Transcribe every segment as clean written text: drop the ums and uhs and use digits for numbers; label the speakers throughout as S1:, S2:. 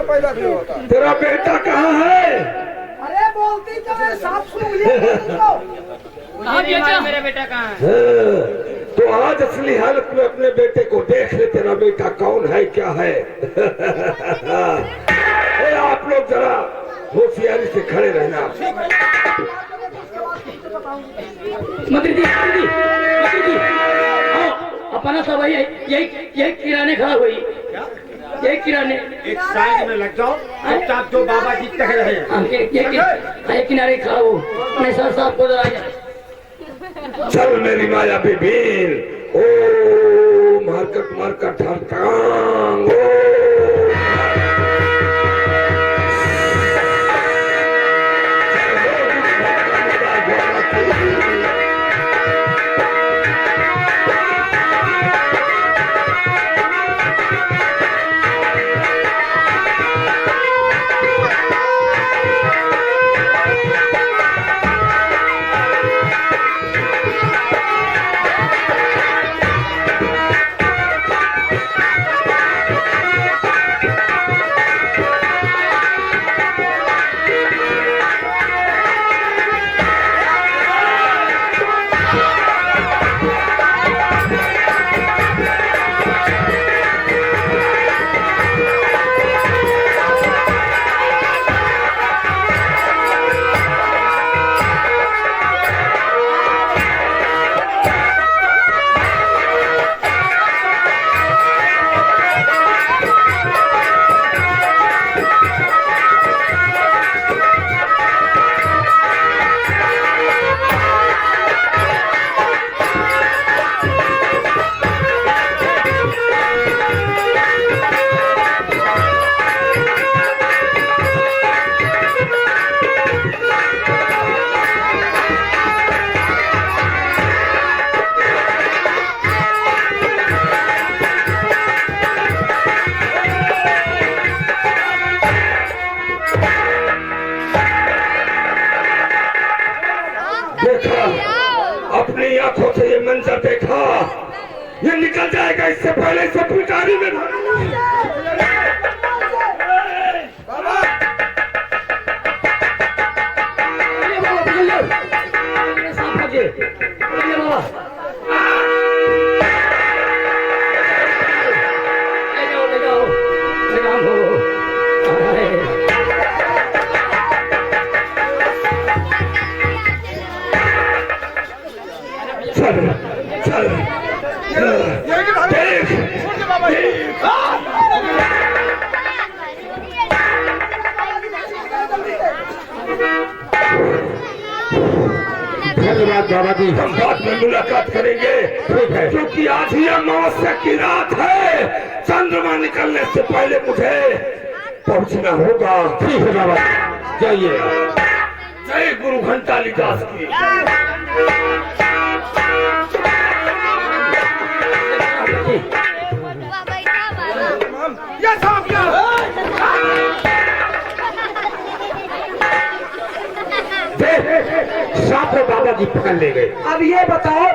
S1: पैदा भी होता है।
S2: तेरा बेटा कहाँ है?
S3: अरे बोलती तो है, साफ सुन
S4: मेरा बेटा कहाँ है?
S2: तो आज असली हालत में अपने बेटे को देख ले, तेरा बेटा कौन है क्या है। आप लोग जरा होशियारी से खड़े रहना।
S4: मंत्री जी अपना सब यही किराने खड़ा हुई, यही किराने
S1: एक साइड में लग जाओ, चुपचाप जो बाबा जी कह रहे हैं
S4: ये किनारे खड़ा हो। मैं सर साहब को जरा
S2: चल मेरी माया बीबीन, ओ मारकट हरकांग, अपनी आंखों से ये मंजर देखा, ये निकल जाएगा इससे पहले से पिटारी में। धन्यवाद बाबा जी, हम बाद में मुलाकात करेंगे। ठीक है, क्योंकि आज ही अमावस्या की रात है, चंद्रमा निकलने से पहले मुझे पहुंचना होगा। ठीक है बाबा, जाइए। जय गुरु घंटाली दास की। सांप को बाबा जी पकड़ ले गए।
S3: अब ये बताओ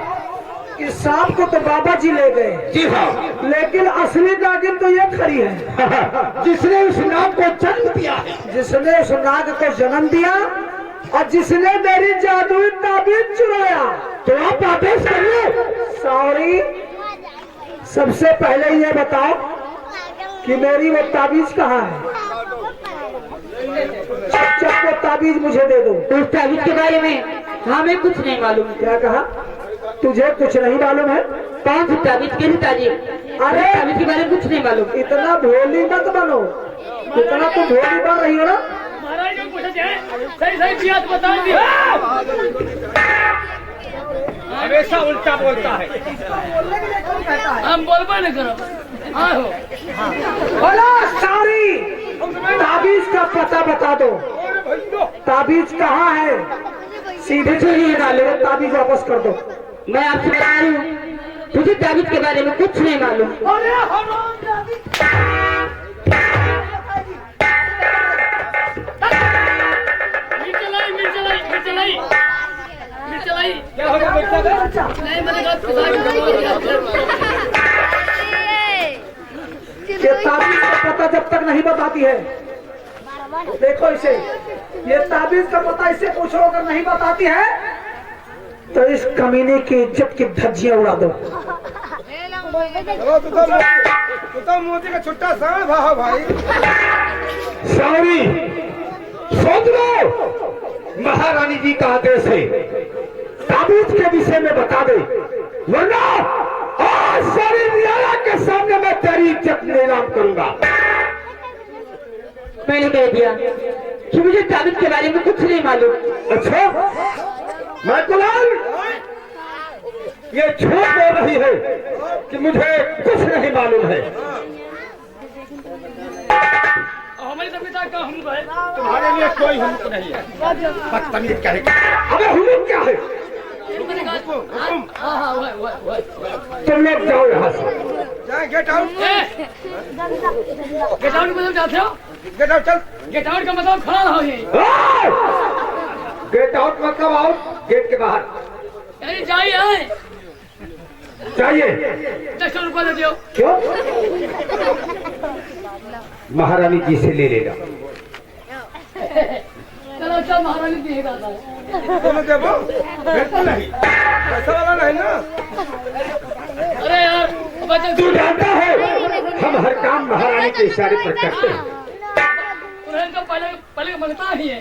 S3: कि सांप को तो बाबा जी ले गए।
S2: जी हाँ,
S3: लेकिन असली नागिन तो ये खड़ी है।
S2: जिसने उस नाग को जन्म दिया है,
S3: जिसने उस नाग को जन्म दिया और जिसने मेरी जादुई ताबीज चुराया।
S2: तो आप आदेश करिए।
S3: सॉरी, सबसे पहले ये बताओ कि मेरी वो ताबीज कहाँ है? चुपचाप वो ताबीज मुझे दे दो।
S4: उस ताबीज के बारे में हमें कुछ नहीं मालूम।
S3: क्या कहा? तुझे कुछ नहीं मालूम है?
S4: कौन सी ताबीज के ताबीज?
S3: अरे
S4: ताबीज के बारे में कुछ नहीं मालूम।
S3: इतना भोली मत बनो, इतना तुम भोली बन रही हो ना।
S4: सही बता दिया।
S1: हमेशा उल्टा बोलता है।
S4: हम बोलबा नहीं करो। हाँ हो
S3: बोला सारी ताबीज का पता बता दो। ताबीज कहाँ है? सीधे से ही डाले, ताबीज वापस कर दो।
S4: मैं आपसे बता रही हूँ, तुझे ताबीज के बारे में कुछ नहीं मालूम।
S1: क्या हो गया बच्चा?
S4: नहीं मैंने
S3: ये ताबीज का पता जब तक नहीं बताती है, देखो इसे, ये ताबीज का पता इससे पूछो, अगर नहीं बताती है तो इस कमीने की इज्जत की धज्जियां उड़ा दो।
S1: तू तो मोदी का छुट्टा सांड भाव भाई।
S2: सारी सोच लो, महारानी जी का आदेश है, ताबीज के विषय में बता दे, वरना आज सारी न्यायालय के सामने मैं तेरी इज्जत नीलाम करूंगा।
S4: मैंने कह दिया कि मुझे ताबीज के बारे में कुछ नहीं मालूम।
S2: अच्छा, मैं गुलाल ये झूठ बोल रही है कि मुझे कुछ नहीं मालूम है।
S4: हमारे पिता का हम है,
S1: तुम्हारे लिए कोई हुक्म नहीं है। बदतमीज क्या है?
S2: अबे हुकुम क्या है? तुम लोग जाओ यहाँ से।
S1: जाए, गेट आउट।
S4: गेट आउट मतलब जाते हो?
S1: गेट आउट चल।
S4: गेट आउट का मतलब खड़ा रहो ये।
S2: गेट आउट मतलब आउट, गेट के बाहर
S4: यानी चाहिए
S2: चाहिए।
S4: 10 रुपया दे दियो।
S2: क्यों? महारानी जी से ले लेगा।
S4: चलो अच्छा, महारानी देगा।
S1: तुम्हें देवो बिल्कुल नहीं, पैसा वाला नहीं ना।
S4: अरे यार बच्चा
S2: तू जानता है हम हर काम महारानी के इशारे पर करते हैं।
S4: तुम्हें तो पहले मंगता ही है।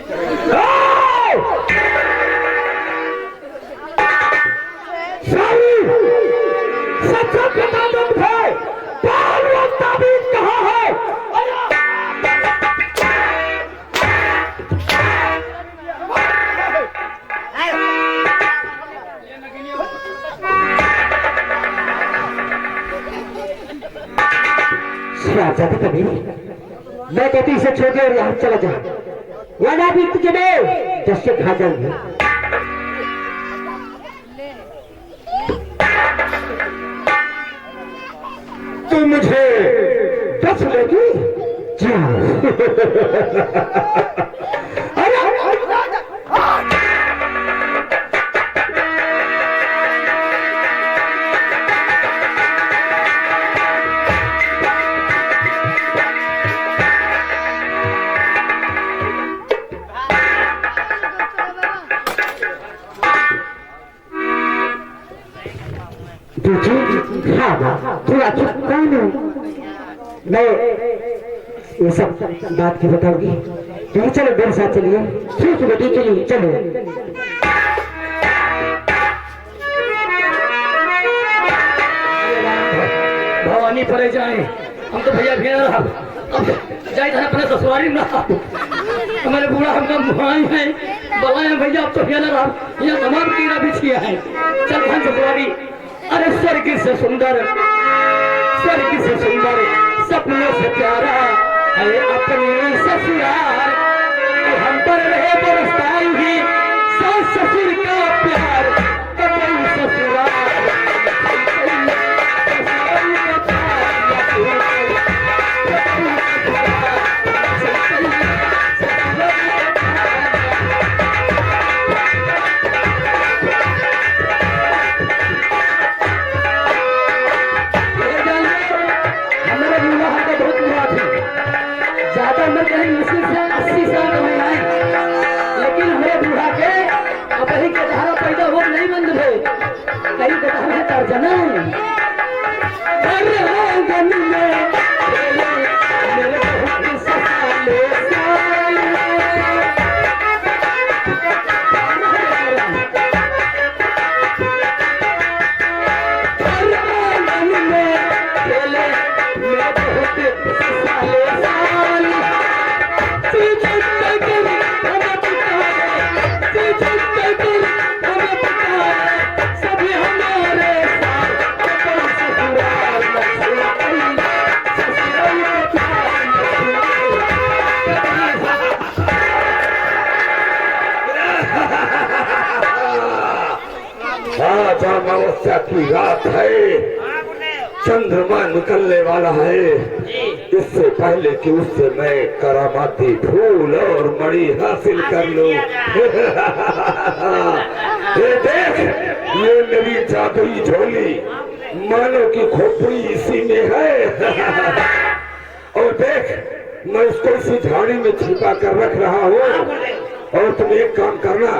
S2: सच बता दो मुझे, ताबीज कहाँ है? शहजादी कभी मैं कहती इसे छोड़ दे और यहाँ चला जा, वरना भी तुझे मैं जैसे खा जाऊंगी। तू मुझे दस लेगी? थोड़ा चुप कौन हो? मैं ये सब बात की बताऊंगी। चलो चलो मेरे साथ चलिए। ठीक है बेटी चलिए चलो।
S4: भवानी परे जाए, हम तो भैया भेड़ रहा जाए था अपने ससुरारी में। हमारे बूढ़ा हमका भाई है, बोला भैया अब तो भेड़ रहा यहाँ तमाम कीड़ा बिछिया है। चल भाई ससुरारी। अरे स्वर्ग से सुंदर, स्वर्ग से सुंदर, सपनों से प्यारा है अपनी ससुराल। हम पर रहे बरसता ही सास ससुर का प्यार, कभी ससुराल। ज्यादा उम्र कहीं मुश्किल से 80 साल का होना है, लेकिन हमारे बूढ़ा के अब ही के धारा पैदा हो नहीं बंद है, कहीं के धारा तर्जना अमावस्या की रात है, चंद्रमा निकलने वाला है। इससे पहले कि उससे मैं करामाती फूल और मणि हासिल कर लूं। ये देख, ये मेरी जादुई झोली, मानो की खोपड़ी इसी में है।
S2: मैं इसको इसी झाड़ी में छिपा कर रख रहा हूँ। और तुम एक काम करना,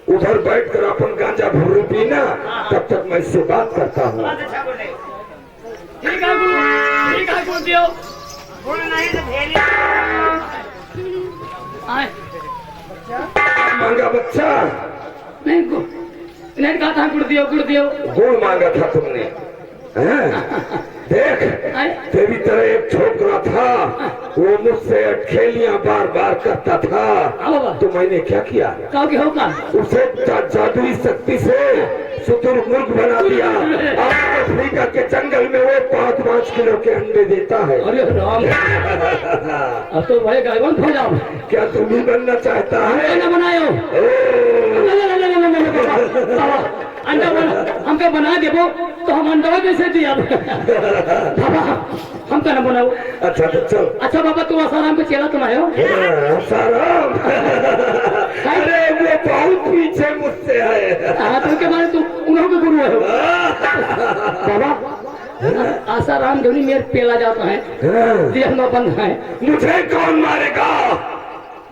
S2: उधर बैठकर अपन गांजा भूरी पीना, तब तक मैं इससे बात करता हूँ।
S4: ठीक है गुरु, ठीक है गुरुदेव। आए
S2: मांगा बच्चा?
S4: नहीं नहीं कहा था गुरुदेव गुरुदेव।
S2: गुड़ मांगा था तुमने, हैं? देख, तेरी तरह एक छोकरा था, वो मुझसे अटखेलियां बार बार करता था, तो मैंने क्या किया? उसे जादुई शक्ति से शुतुरमुर्ग बना दिया। अफ्रीका के जंगल में वो 5-5 किलो के अंडे देता है।
S4: अरे राम, अब तो भाई गायबंद हो जाओ।
S2: क्या तुम भी बनना चाहता है?
S4: बनायो अंडा हमको बना देवो तो हम अंडा कैसे दिया बाबा, हम तो न बनाओ।
S2: अच्छा तो चल।
S4: अच्छा बाबा, तू आसाराम को चेला तुम आयो?
S2: आसाराम? अरे वो बहुत पीछे मुझसे है।
S4: तो के बारे तू उन्हों के गुरु है बाबा। आसाराम जो नहीं मेरे पेला जाता है, दिया में बंद है।
S2: मुझे कौन मारेगा?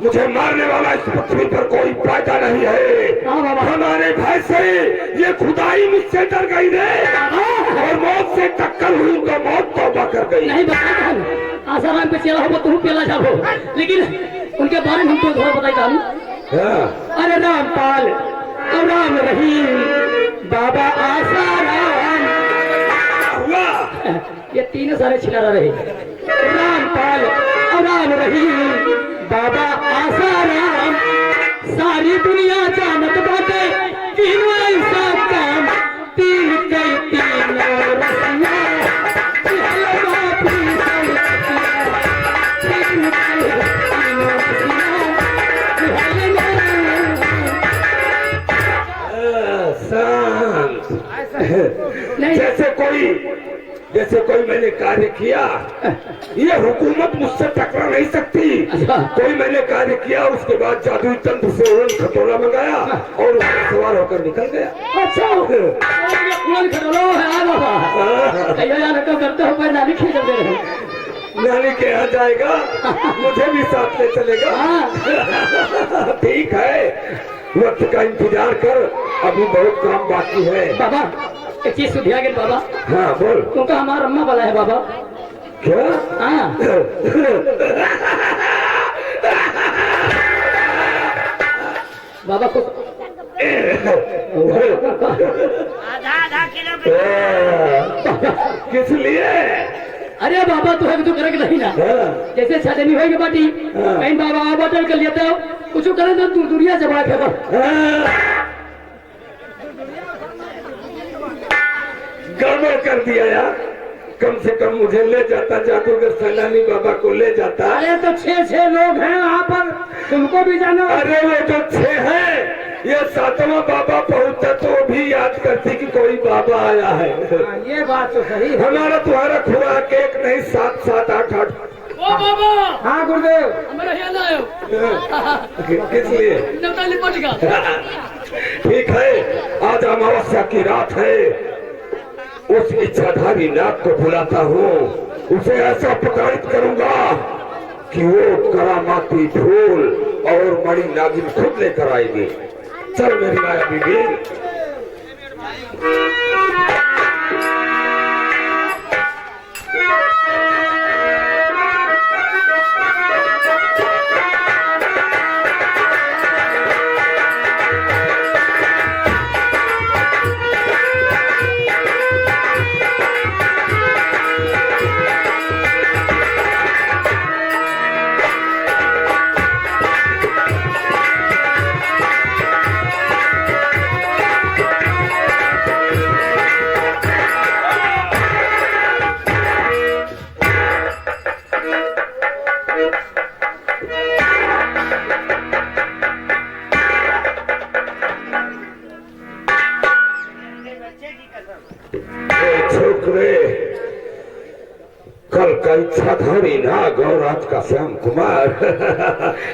S2: मुझे मारने वाला इस पृथ्वी पर कोई पैदा नहीं है। हमारे भाई से ये खुदाई मुझसे डर गई रे, और मौत से टक्कर हुई तो मौत तौबा कर गई।
S4: नहीं बता, आसाराम पे चला होगा, तुम पेला जाओ, लेकिन उनके बारे में हमको थोड़ा बताई था। अरे रामपाल और राम रहीम, बाबा आसाराम
S2: हुआ।
S4: ये तीनों सारे छिला रहे। रामपाल और राम रहीम, बाबा आसाराम, सारी दुनिया जानत बाटे तीनों ऐसा काम, तीन कई तीनों रसिया,
S2: जैसे कोई मैंने कार्य किया, ये हुकूमत मुझसे टकरा नहीं सकती। कोई मैंने कार्य किया, उसके बाद जादुई तंत्र से उड़न खटोला मंगाया और उसमें सवार होकर निकल गया।
S4: अच्छा उड़न खटोला है बाबा, करते हो पर नानी खींच दे रहे।
S2: नानी के यहाँ जाएगा, मुझे भी साथ ले चलेगा। ठीक है, वक्त का इंतजार कर, अभी बहुत काम बाकी है।
S4: बाबा एक चीज सुधिया गया बाबा।
S2: हाँ बोल।
S4: क्योंकि हमारा अम्मा वाला है बाबा।
S2: क्या?
S4: हाँ बाबा को
S5: आधा किलो
S2: किस लिए?
S4: अरे बाबा तो है तो करे नहीं ना, जैसे छाजनी होगी बाटी कहीं बाबा बटल कर लिया था, कुछ करे तो तू दुनिया जमा के
S2: गड़बड़ कर दिया यार। कम से कम मुझे ले जाता, जादूगर सैलानी बाबा को ले जाता।
S3: अरे तो 6 लोग हैं वहाँ पर, तुमको भी जाना।
S2: अरे वो जो 6 है, ये 7वां बाबा पहुंचता तो वो भी याद करती कि कोई बाबा आया है।
S3: ये बात तो सही है।
S2: हमारा तुम्हारा खुराक एक नहीं, 7-7, 8-8।
S4: ओ बाबा।
S3: हाँ गुरुदेव।
S4: हमारा यहाँ लायो।
S2: किस लिए?
S4: नवताली पटका।
S2: ठीक है, आज अमावस्या की रात है। उस इच्छाधारी नाग को बुलाता हूँ, उसे ऐसा प्रताड़ित करूंगा कि वो करामाती फूल और मणि नागिन खुद लेकर आएगी। चल मेरी माया बीबी। छोकरे, कल का इच्छाधारी नाग और आज का श्याम कुमार,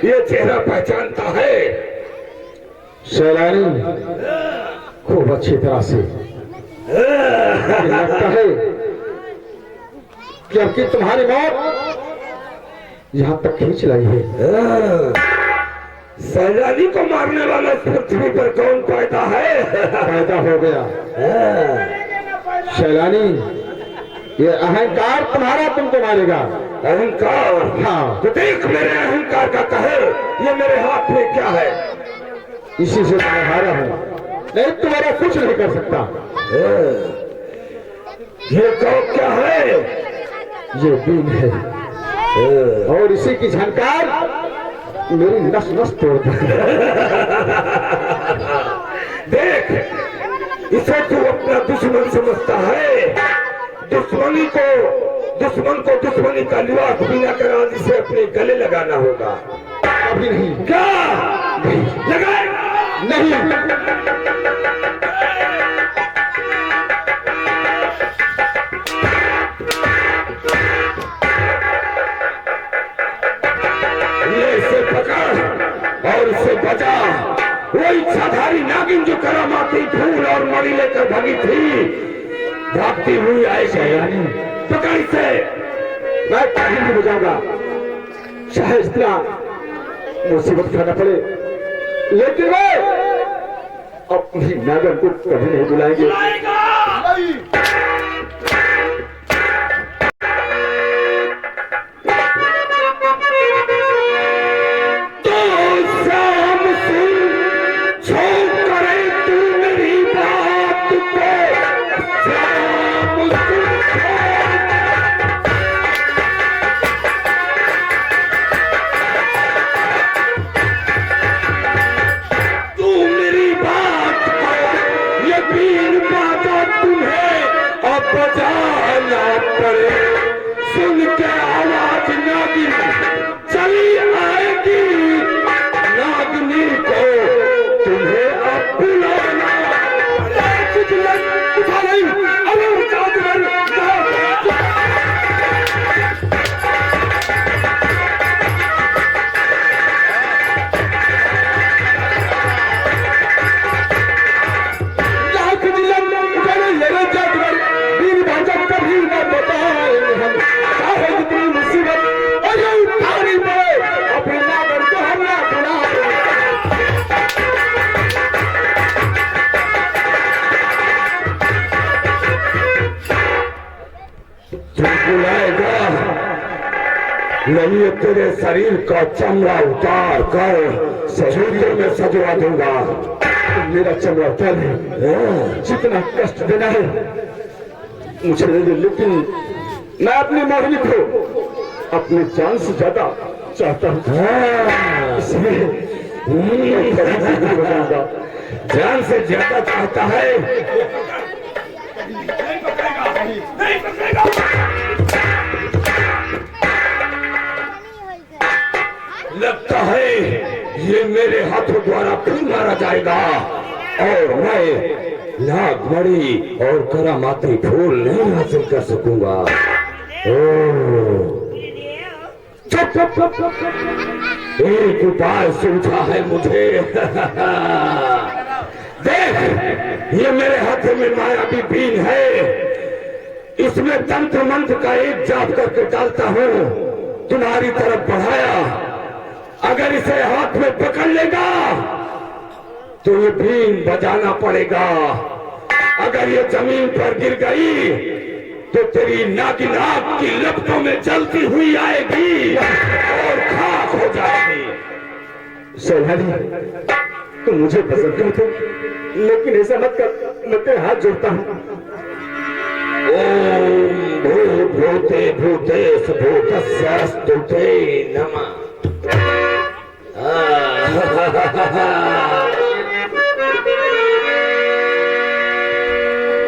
S2: ये चेहरा पहचानता है।
S6: सैलानी खूब अच्छी तरह से लगता है कि अब की तुम्हारी मौत यहाँ तक खींच लाई है।
S2: सैलानी को मारने वाला इस पृथ्वी पर कौन पैदा है?
S6: पैदा हो गया शैलानी, ये अहंकार तुम्हारा तुमको मारेगा।
S2: अहंकार?
S6: हाँ,
S2: तो देख मेरे अहंकार का कहर, ये मेरे हाथ में क्या है?
S6: इसी से मैं हारा हूँ, नहीं तुम्हारा कुछ नहीं कर सकता।
S2: ये कौन क्या है?
S6: ये बीन है और इसी की झनकार मेरी नस नस तोड़ दी।
S2: देख, इसे तू अपना दुश्मन समझता है। दुश्मन को दुश्मनी का लिबास बिना करा इसे अपने गले लगाना होगा।
S6: अभी नहीं।
S2: क्या लगाएगा?
S6: नहीं।
S2: और इसे बचा। वो इच्छाधारी नागिन जो करामाती फूल और मणि लेकर भागी थी, भागती हुई आई शैलानी। पकड़ इसे।
S6: मैं कहीं नहीं बजाऊंगा, चाहे इतना मुसीबत खाना पड़े, लेकिन वो अपनी नागन को कभी नहीं बुलाएंगे।
S2: नहीं, तेरे शरीर का चमड़ा उतार कर जूते में सजवा दूंगा।
S6: मेरा चमड़ा उतार है, जितना कष्ट देना है मुझे दे दे, लेकिन मैं अपनी मोहिनी को अपनी जान से ज्यादा चाहता हूँ। इसलिए बताऊंगा।
S2: जान से ज्यादा चाहता है? लगता है ये मेरे हाथों द्वारा फिर मारा जाएगा और मैं नागमणि और करामाती फूल नहीं हासिल कर सकूंगा। एक उपाय सूझा है मुझे। देख, ये मेरे हाथों में मायावी बीन है। इसमें तंत्र मंत्र का एक जाप करके डालता हूँ, तुम्हारी तरफ बढ़ाया। अगर इसे हाथ में पकड़ लेगा तो ये बीन बजाना पड़ेगा। अगर ये जमीन पर गिर गई तो तेरी नागिन आग की लपटों में जलती हुई आएगी और खाक हो जाएगी।
S6: सैलानी, तुम मुझे पसंद करते, लेकिन ऐसा मत कर, मैं तेरे हाथ जोड़ता हूँ।
S2: ओम भूते भूतेश भूतस्यास्तुते नमः।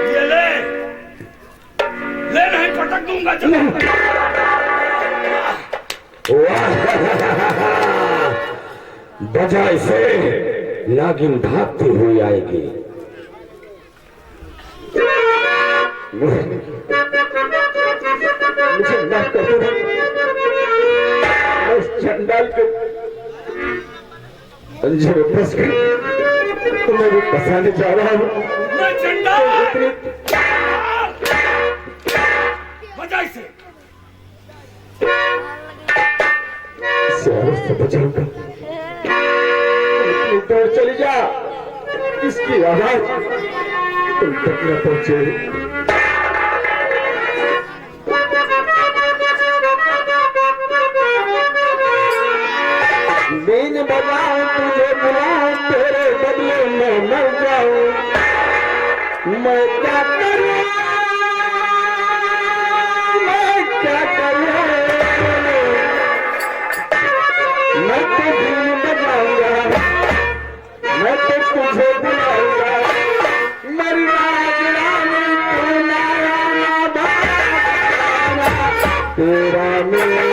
S1: ये ले नहीं पटक दूंगा।
S2: बजा इसे, नागिन भागती हुई आएगी।
S6: मुझे माफ कर दो, मैं उस चंडाल के पंजे में फंस गई, तो मैं वो फंसाने जा रहा हूँ।
S1: बजा इसे।
S6: से बचाऊंगा। इतनी दूर चली जा, इसकी आवाज तुम तक न पहुंचे। बीन बजाऊं तुझे बुलाऊं, तेरे बदले में मर जाऊं। मैं क्या करूं, मैं क्या करूं। मैं तो बीन बजाऊंगा, मैं तो तुझे बुलाऊंगा। मरना गिराना तू नारा ना बारा, तेरा मेरा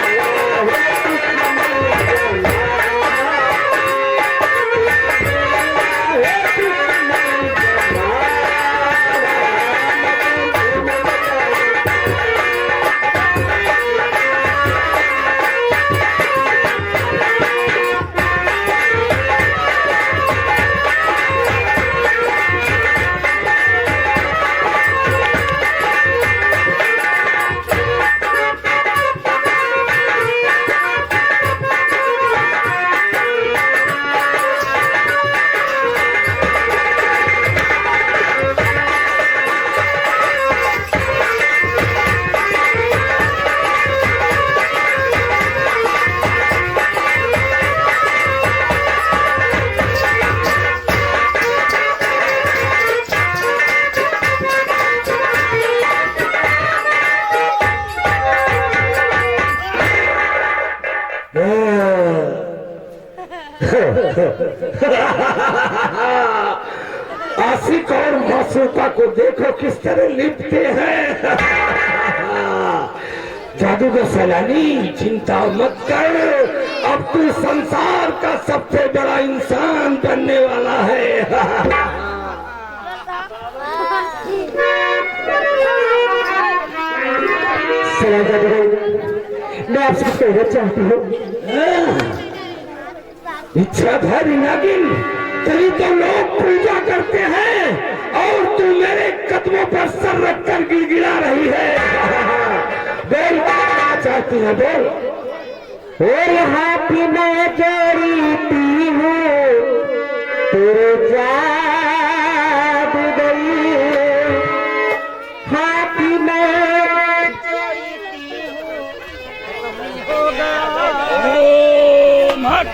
S6: आशिक और मासूका को देखो किस तरह लिपटे हैं। जादूगर सैलानी, चिंता मत कर, अब तू संसार का सबसे बड़ा इंसान बनने वाला है।
S3: मैं आपसे कुछ कहना चाहती हूँ।
S6: इच्छाधारी नागिन, तेरी तो लोग पूजा करते हैं और तू मेरे कदमों पर सर रखकर गिड़गिड़ा रही है। बोल क्या चाहती है, बोल।
S3: यहाँ भी मैं जोड़ती हूँ, तेरे जादू गई। हाँ भी मैं
S5: मत